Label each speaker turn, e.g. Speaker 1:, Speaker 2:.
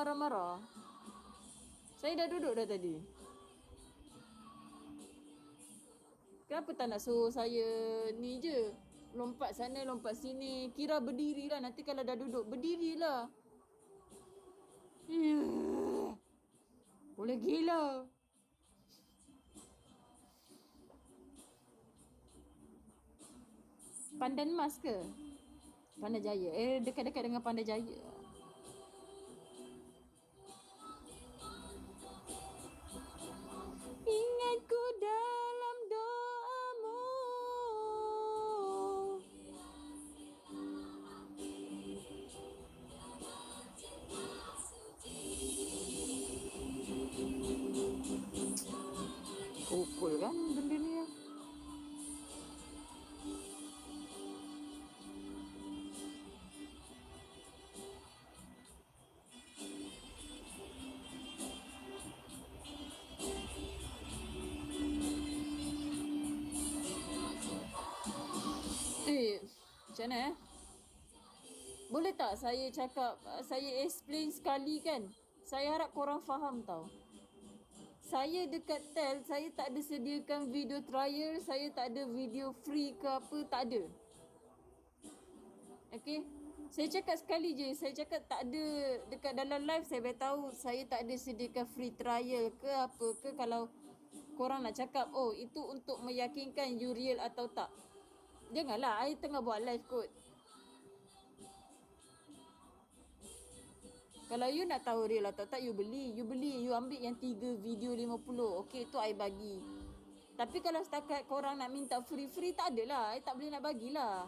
Speaker 1: marah-marah? Saya dah duduk dah tadi. Kenapa tak nak suruh saya ni je? Lompat sana, lompat sini. Kira berdirilah. Nanti kalau dah duduk, berdirilah. Boleh gila. Pandan Mas ke? Pandan Jaya. Dekat-dekat dengan Pandan Jaya. Ingatku dalam doamu. Pukul kan benda ni ya. Macam mana Boleh tak saya cakap, saya explain sekali kan? Saya harap korang faham tau. Saya dekat TEL, saya tak ada sediakan video trial, saya tak ada video free ke apa, tak ada. Okay? Saya cakap sekali je, saya cakap tak ada dekat dalam live, saya beritahu saya tak ada sediakan free trial ke apa ke. Kalau korang nak cakap, oh itu untuk meyakinkan you real atau tak. Janganlah, I tengah buat live kot. Kalau you nak tahu real atau tak, you beli. You beli, you ambil yang 3 video 50. Okay, tu I bagi. Tapi kalau setakat korang nak minta free-free, tak adalah. I tak boleh nak bagilah.